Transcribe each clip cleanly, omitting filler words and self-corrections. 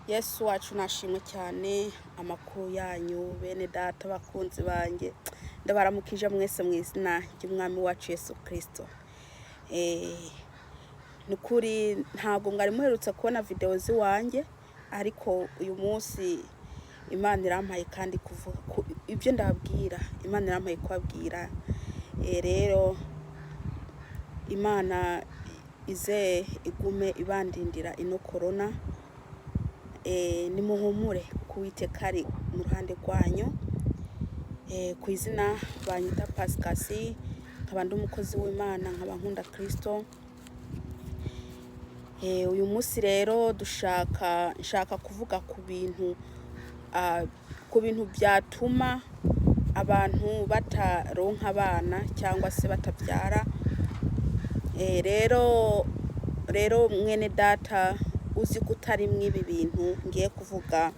Yesu wacu nashimwe cyane amakuru yanyu bene data bakunzi banjye ndabaramukije mwese mu izina ry'umwami wacu Yesu Kristo. Nukuri ntago mwari muherutse kubona video ziwanjye, ariko uyu munsi Imana irampaye kandi kuvuga ibyo ndababwira. Imana irampaye kubabwira. Rero Imana ize igume ibandindira ino corona. Nimuhumure kuwiteka ari mu ruhande rwanyu. Ku izina banyita pascasie, nkaba ndi umukozi w'Imana, nkaba nkunda Kristo. Uyu munsi rero nshaka kuvuga ku bintu byatuma abantu bataronka abana cyangwa se batabyara. Rero mwene data uzi kutari mwibi bintu ngiye kuvuga,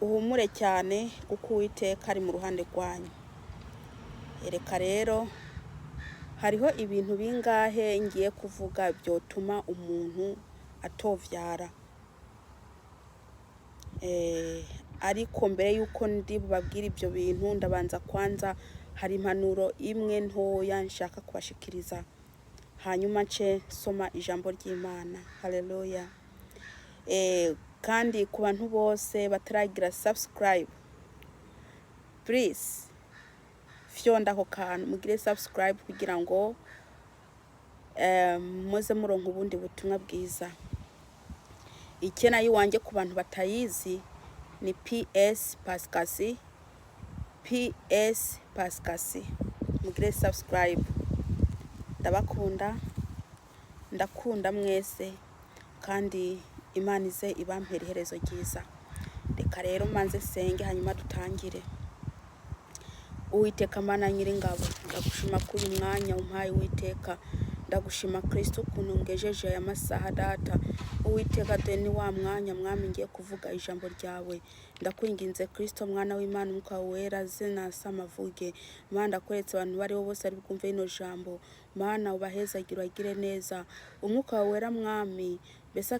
uhumure cyane kuko Uwiteka ari mu ruhande rwanyu. Reka rero hariho ibintu bingahe ngiye kuvuga byotuma umuntu atovyara. Ariko mbere yuko ndi bubabwira ibyo bintu ndabanza kwanza hari impanuro imwe ntoya nshaka kubashikiriza, hanyuma nce soma ijambo ry'Imana. Haleluya. Kandi ku bantu bose bataragira subscribe, please fyonda ako kantu mugire subscribe kugira ngo muze muronka ubundi butumwa bwiza. Ikena yiwanje ku bantu batayizi ni PS pascasie, PS pascasie. Mugire subscribe. Ndabakunda, ndakunda mwese, kandi Imana ize ibampera iherezo ryiza. Reka rero manze senge hanyuma dutangire. Uwiteka Mana nyiringabo, ndagushima kuri mwanya umpaye Uwiteka. Ndagushima Kristo ukuntu ngejeje aya masaha data. Uwiteka deni wa mwanya mwami ngiye kuvuga ijambo ryawe. Ndakwinginze Kristo mwana w'Imana umwuka wera zina samavuge. Mana ndakweretse abantu bari bose ari bwumve ino jambo. Mana ubahezagire agire neza. Umwuka wera mwami besa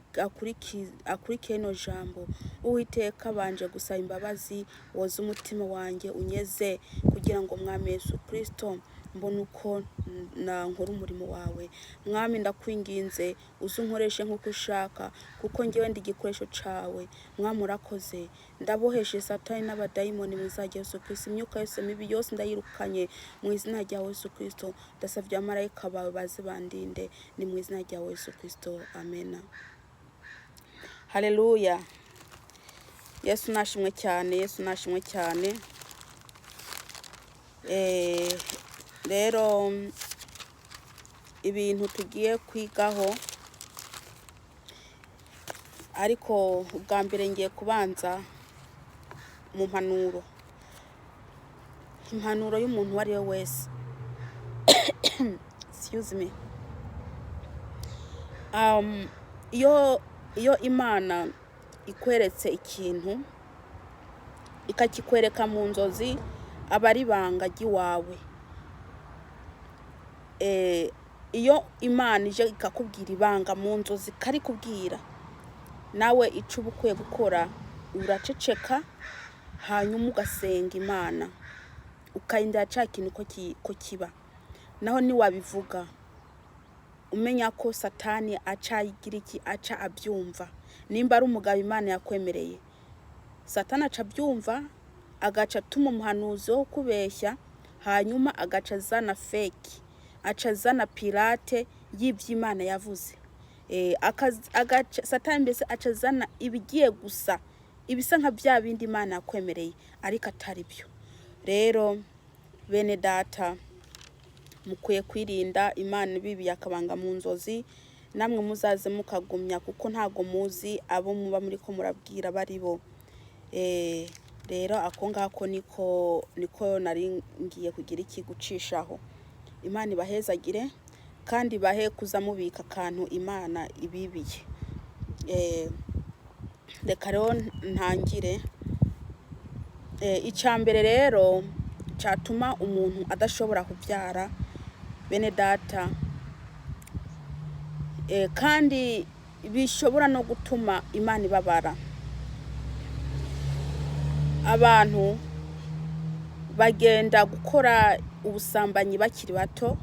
akurikiye ino jambo. Uwiteka banje gusaba imbabazi, woza umutima wanjye unyeze kugira ngo mwami Yesu Kristo mbona uko nkora umurimo wawe. Mwami ndakwinginze uzunkoreshe nk'uko ushaka, kuko ngewe ndi igikoresho cawe. Mwami urakoze. Ndaboheshe satani n'abadayimoni mu izina rya Yesu Kristo. Imyuka yose mibi yose ndayirukanye mu izina rya Yesu Kristo. Ndasavye abamarayika bawe baze bandinde, ni mu izina rya Yesu Kristo. Amen. Haleluya. Yesu nashimwe cyane, Yesu nashimwe cyane. Rero ibintu tugiye kwigaho, ariko ubwa mbere ngiye kubanza mu mpanuro. Impanuro y'umuntu wari we wese. Excuse me. Iyo Imana ikweretse ikintu ikakikwereka mu nzozi, aba ari banga ry'iwawe. Iyo Imana ije ikakubwira ibanga mu nzozi kari kubwira, nawe ico ubukwiye gukora uraceceka, hanyuma ugasenga Imana ukayindira ca kintu ko kiba. Naho ni wabivuga umenya ko satani aca yigira iki, aca abyumva. Nimba ari umugabo Imana yakwemereye, satani aca abyumva, agaca atuma umuhanuzi wo kubeshya, hanyuma agaca zana fake, aca zana pirate y'ivy'Imana yavuze. Satani mbese aca zana ibigiye gusa, ibisa nka bya bindi Imana yakwemereye, ariko atari byo. Rero bene data mukwiye kwirinda Imana ibibi yakabanga mu nzozi, namwe muzaze mukagumya, kuko ntago muzi abo muba muri ko murabwira bari bo. Rero ako ngako niko nari ngiye kugira iki gucishaho. Imana ibahezagire kandi bahe kuzamubika kantu Imana ibibiye. Reka rero ntangire. Icambere rero catuma umuntu adashobora kubyara bene data, kandi bishobora no gutuma Imana ibabara. Abantu bagenda gukora ubusambanyi bakiri bato,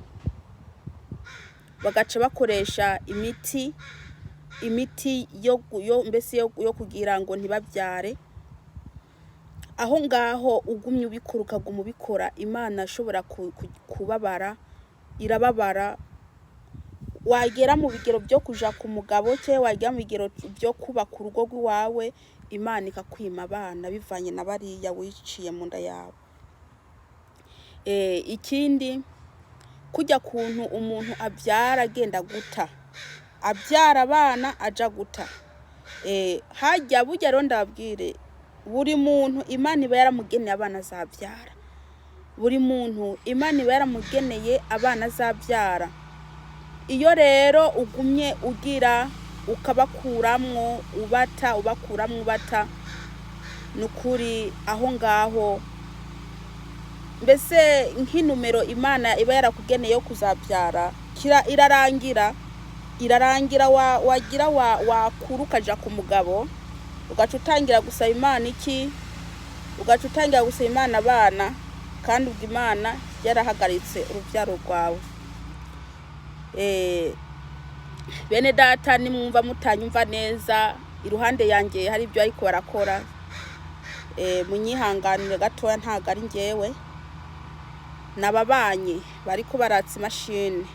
bagaca bakoresha imiti yo kugira ngo ntibabyare. Aho ngaho ugumye ubikora ukaguma ubikora, Imana ashobora kubabara, irababara. Wagera mu bigero byo kuja ku mugabo cye, wagera mu bigero byo kubaka urugo rw'iwawe, Imana ikakwima abana bivanye na bariya wiciye mu nda yawe. Ikindi, kujya kuntu umuntu abyara agenda guta, abyara abana aja guta. Hajya burya rero ndababwire, buri muntu Imana iba yaramugeneye abana azabyara. Buri muntu Imana iba yaramugeneye abana azabyara. Iyo rero ugumye ugira ukabakuramwo ubata, nukuri aho ngaho mbese nk'inumero Imana iba yarakugeneye yo kuzabyara irarangira wagira wakura ukaja ku mugabo, ugaca utangira gusaba Imana ugaca utangira gusaba Imana abana, kandi ubwo Imana yarahagaritse urubyaro rwawe. Bene data, nimwumva mutanyumva neza, iruhande yanjye hari ibyo ariko barakora, munyihanganire gatoya, ntago ari njyewe, n'ababanyi bariko baratsa imashini.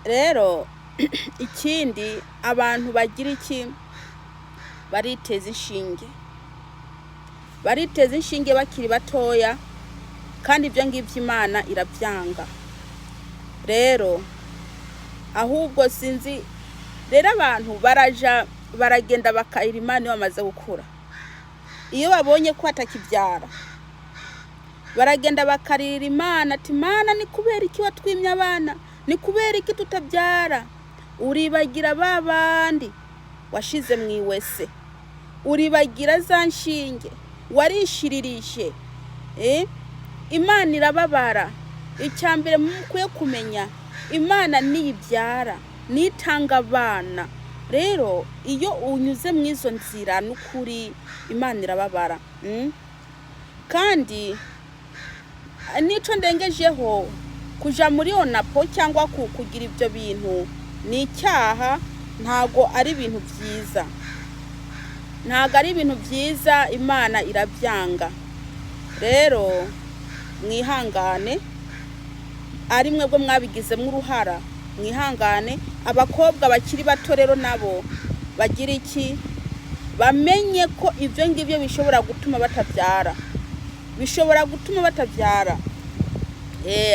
Rero ikindi, abantu bagira iki, bariteza inshinge bakiri batoya, kandi ibyo ngibyo Imana irabyanga. Rero ahubwo sinzi, rero abantu baragenda bakayira Imana iyo bamaze gukura. Iyo babonye ko atakibyara, baragenda bakarira Imana ati, Mana ni kubera iki watwimye abana, ni kubera iki tutabyara? Uribagira babandi washize mu iwese, uribagira za nshinge warishiririje. Imana irababara. Icyambere mukwiye kumenya, Imana niyibyara, nitanga abana. Rero iyo unyuze mu izo nzira, nukuri Imana irababara. Kandi nico ndengejeho, kuja muri onapo cyangwa kugira ibyo bintu ni icyaha, ntago ari ibintu byiza. Imana irabyanga. Rero mwihangane, ari mwebwe mwabigizemo uruhara, mwihangane. Abakobwa bakiri bato rero nabo bagira iki, bamenye ko ibyo ngibyo bishobora gutuma batabyara,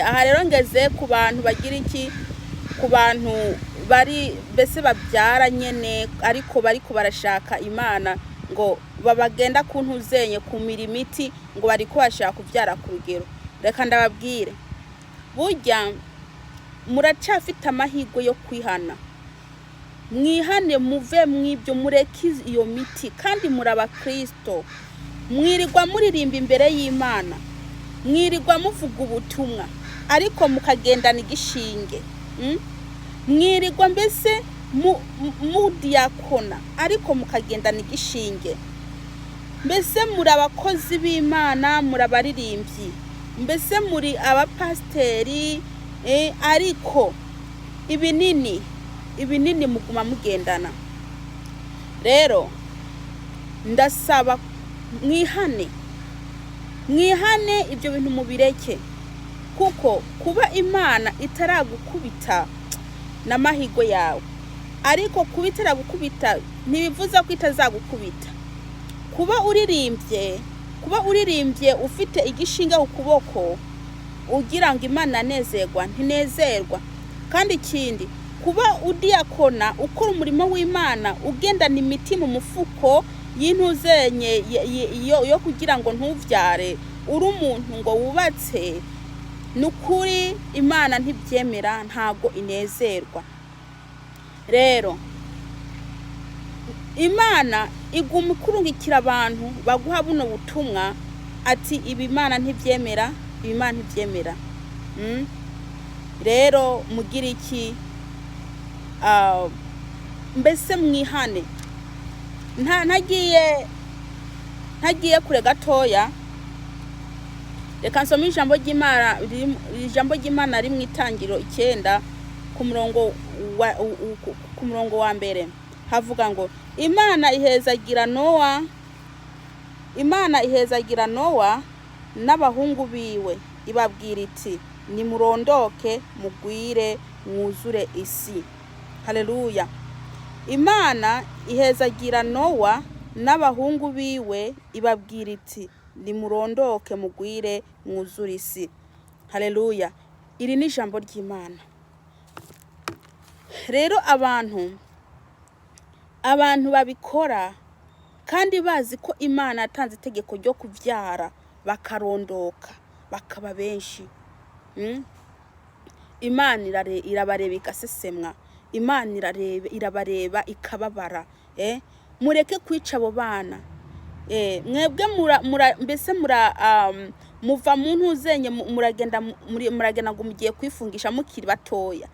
aha rero ngeze ku bantu bagira iki, ku bantu bari bese babyara nyene ariko bariko barashaka Imana, ngo babagenda kuntuzenye kumira imiti, ngo bariko bashaka kubyara ku rugero. Reka ndababwire, burya muracafite amahirwe yo kwihana. Mwihane, muve mwibyo, mureke iyo miti, kandi muraba Kristo. Mwirirwa muririmba imbere y'Imana, mwirirwa muvuga ubutumwa, ariko mukagendana igishinge. Mwirirwa mbese mudiyakona, ariko mukagendana igishinge. Mbese muri abakozi b'Imana, muri abaririmbyi, mbese muri abapasiteri, ariko ibinini muguma mugendana. Rero ndasaba mwihane ibyo bintu mubireke, kuko kuba Imana itaragukubita n'amahigo yawe, ariko kuba itaragukubita ntibivuza ko itazagukubita. Kuba uririmbye ufite igishinga ku kuboko ugira ngo Imana nezerwa, ntinezerwa. Kandi ikindi, kuba udiyakona ukora umurimo w'Imana, ugendana imiti mu mufuko y'intuzenye yo kugira ngo ntubyare, uri umuntu ngo wubatse, nukuri Imana ntibyemera, ntago inezerwa. Rero Imana iguma kurungikira abantu baguha buno butumwa ati ibi Imana ntibyemera. Rero mugira iki, mbese mwihane. ntagiye kure gatoya, reka nsome ijambo ry'Imana ari mu Itangiriro 9 ku murongo wa mbere. Havuga ngo Imana ihezagira Nowa n'abahungu biwe, ibabwira iti nimurondoke mugwire mwuzure isi. Haleluya. Imana ihezagira Nowa n'abahungu biwe, ibabwira iti nimurondoke mugwire mwuzure isi. Haleluya. Iri ni ijambo ry'Imana. Rero abantu babikora kandi bazi ko Imana yatanze itegeko ryo kubyara, bakarondoka bakaba benshi. Imana irabareba igasesemwa. Imana irabareba ikababara. Mureke kwica abo bana. Mwebwe mbese muva mu ntuzenye muragenda ngo mugiye kwifungisha mukiri batoya.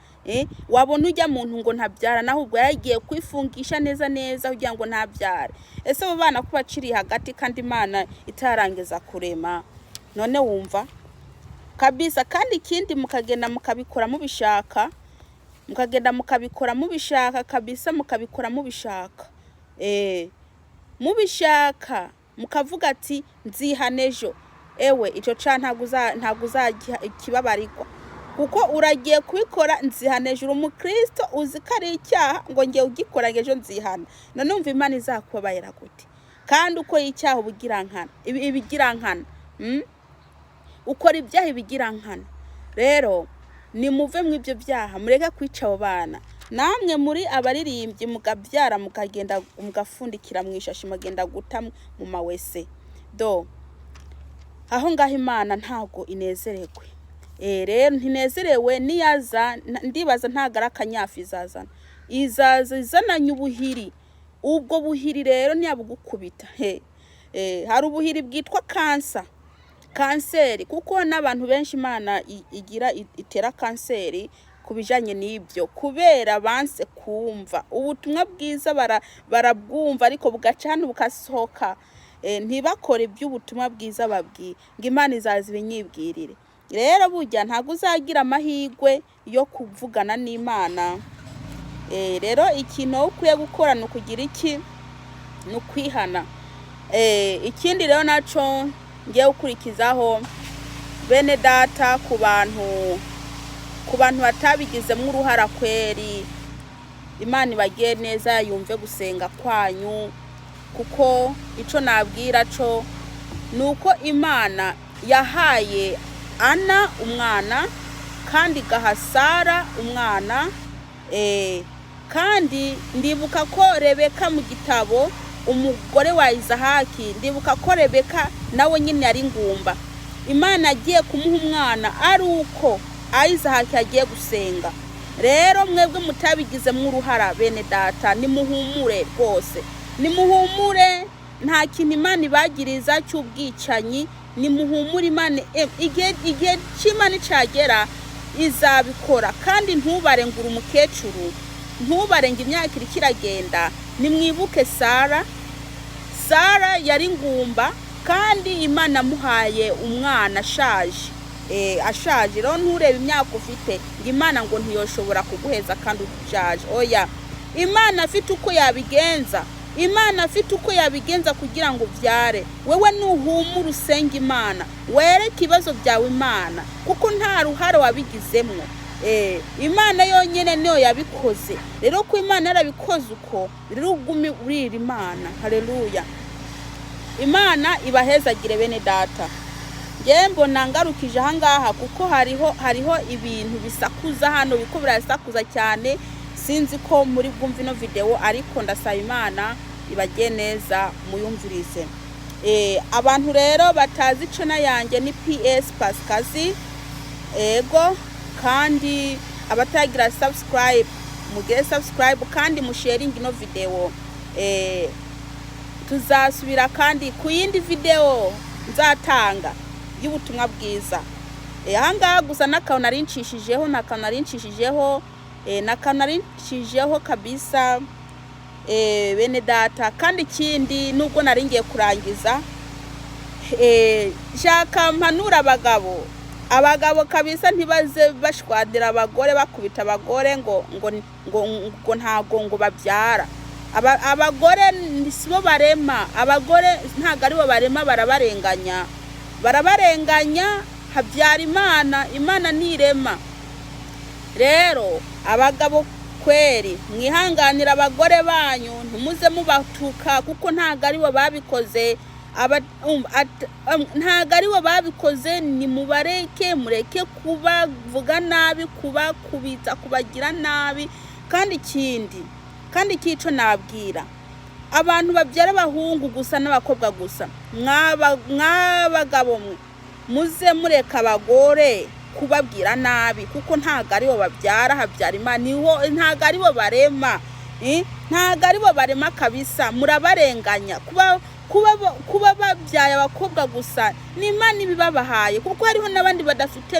Wabona ujya muntu ngo ntabyara, naho ubwo yagiye kwifungisha neza kugira ngo ntabyare. Ese abo bana kuba ciri hagati kandi Imana itarangiza kurema, none wumva kabisa. Kandi ikindi mukagenda mukabikora mubishaka, kabisa, mukabikora mubishaka. Mubishaka mukavuga ati nzihanejo. Ewe ico ca ntago uzakibabarirwa, kuko uragiye kubikora nzihanejo. Umukristo uzi ko ari icyaha ngo ngiye ugikora ejo nzihana. None umva Imana izakubabarira gute? Kandi uko y'icyaha ibigira nkana. Ukora ibyaha ibigira nkana. Rero nimuve mu ibyo byaha, mureke kwica abo bana. Namwe muri abaririmbyi mugabyara mukagenda mugafundikira mu ishashi, mugenda guta mu mawese. Aho ngaho Imana ntago inezerewe. Rero ntinezerewe niyaza, ndibaza ntagara akanyafu izazana. Izananye ubuhiri. Ubwo buhiri rero ntiyabugukubita. Hari ubuhiri bwitwa kanseri, kuko n'abantu benshi Imana itera kanseri kubijanye n'ibyo, kubera banse kumva ubutumwa bwiza. Barabwumva ariko bugacana bukasohoka, ntibakore iby'ubutumwa bwiza babwiye ngo Imana izaza ibinyibwirire. Rero burya ntago uzagira amahirwe yo kuvugana n'Imana. Rero ikintu ukwiye gukora ni ukugira iki? Ni ukwihana. Ikindi rero naco ngiye gukurikizaho, bene data, ku bantu batabigizemo uruhara kweri, Imana ibagiye neza, yumve gusenga kwanyu. Kuko ico nabwira co nuko Imana yahaye Ana umwana kandi gaha Sara umwana. Kandi ndibuka ko Rebeka mu gitabo, umugore wa Izahaki, ndibuka ko Rebeka nawe nyine yari ngumba. Imana agiye kumuha umwana ari uko Izahaki agiye gusenga. Rero mwebwe mutabigizemo uruhara, bene data, nimuhumure rwose. Nimuhumure, nta kintu Imana ibagiriza cy'ubwicanyi. Nimuhumure, Imana igihe cy'Imana cyagera izabikora. Kandi ntubarengura umukecuru, ntubarenga imyaka iri kiragenda. Nimwibuke Sara yari ngumba kandi Imana amuhaye umwana ashaje. Rero nturebe imyaka ufite ngo Imana ngo ntiyoshobora kuguheza kandi ushaje. Oya, Imana afite uko yabigenza kugira ngo ubyare. Wewe nuhumura usenga Imana, wereke ibibazo byawe Imana, kuko nta ruhare wabigizemwo. Imana yonyine niyo yabikoze. Rero ko Imana yarabikoze uko, rero ugume urira Imana. Haleluya. Imana ibahezagire bene data. Ngembo nangarukije ahangaha kuko hariho ibintu bisakuza hano, biko birasakuza cyane. Sinzi ko muri bwumva ino video, ariko ndasaba Imana ibagiye neza muyumvirize. Abantu rero batazi channel yanjye ni PS Pascasie. Kandi abatagira subscribe, mugire subscribe kandi musharing ino video. Tuzasubira kandi ku yindi video nzatanga y'ubutumwa bwiza. Ahangaha gusa n'akantu narinshishijeho nakanarishijeho kabisa bene data. Kandi ikindi nubwo nari ngiye kurangiza, shaka mpanura abagabo kabisa ntibaze bashwadira abagore, bakubita abagore ngo ntago ngo babyara. Abagore sibo barema, abagore ntago ari bo barema, barabarenganya. Habyara Imana nirema. Rero abagabo kweri mwihanganira abagore banyu, ntumuze mubatuka kuko ntago ari bo babikoze. Ntago ari bo babikoze, ni mureke kubavuga nabi, kubakubita, kubagira nabi. Kandi ikico nabwira abantu babyara abahungu gusa n'abakobwa gusa, mwabagabo muze mureka abagore kubabwira nabi kuko ntago ari bo babyara. Habyara Imana, ntago ari bo barema, ntago ari bo barema kabisa. Murabarenganya. Kuba babyaye abakobwa gusa ni Imana ibibabahaye, kuko hariho n'abandi badafite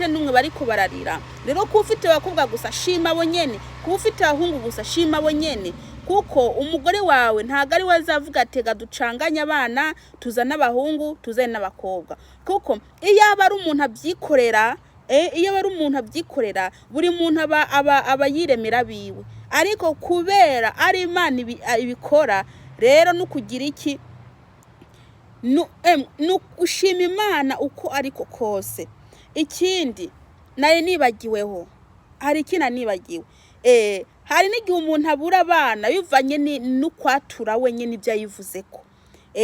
n'umwe, bariko bararira. Rero kuba ufite abakobwa gusa shima abo nyene, kuba ufite abahungu gusa shima abo nyene, kuko umugore wawe ntago ari wazavuga atega ducanganye abana, tuzana abahungu tuzane n'abakobwa. Kuko iyo aba ari umuntu abyikorera, buri muntu aba yiremera biwe. Ariko kubera ari Imana ibikora, rero nukugira iki, nukushima Imana uko ariko kose. Ikindi naye nibagiweho, hari ikina nibagiwe, hari n'igihe umuntu abura abana bivanye n'ukwatura wenyine ibyo yivuzeko.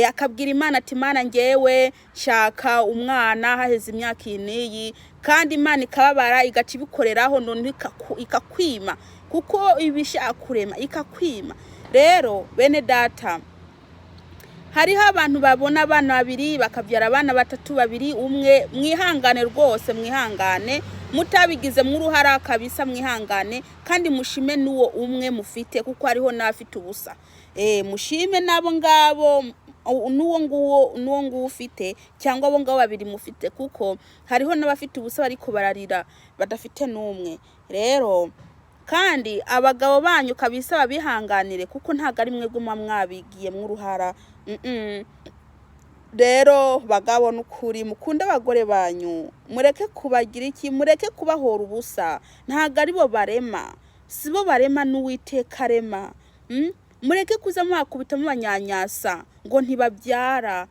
Akabwira Imana ati Imana ngewe shaka umwana haheze imyaka iyi, kandi Imana ikababara igaca ibikoreraho, none ikakwima, kuko ibishaka kurema ikakwima. Rero bene data, hariho abantu babona abana babiri bakabyara abana batatu, babiri, umwe. Mwihangane rwose, mwihangane, mutabigize muruhara kabisa, mwihangane. Kandi mushime n'uwo umwe mufite, kuko hariho n'afite ubusa. Mushime nabo ngabo, n'uwo nguwo ufite, cyangwa abo ngabo babiri mufite, kuko hariho n'abafite ubusa bariko bararira badafite n'umwe. Rero kandi abagabo banyu kabisa babihanganire, kuko ntago ari mwebwe mwabigiye muruhara. Rero bagabo n'ukuri mukunda abagore banyu, mureke kubagira iki, mureke kubahora ubusa. Ntago ari bo barema, sibo barema, n'Uwiteka arema. Mureke kuza mwakubita mubanyanyasa ngo ntibabyara.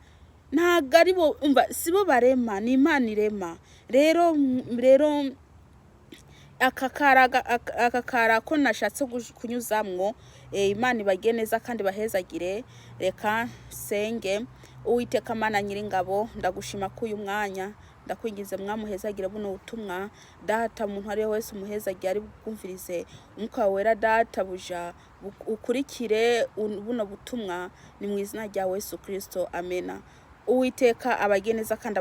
Ntago ari bo, sibo barema, ni Imana irema. Rero akakara ko nashatse kunyuzamwo, Imana ibagire neza kandi bahezagire. Reka senge. Uwiteka Mana Nyiringabo, ndagushima ko uyu mwanya ndakwingize mwamuhezagire buno butumwa. Data, umuntu ari wese umuhezagire ari bwumvirize, umwuka wera data buja ukurikire buno butumwa, ni mu izina rya Yesu Kristo, amena. Uwiteka abagire neza kandi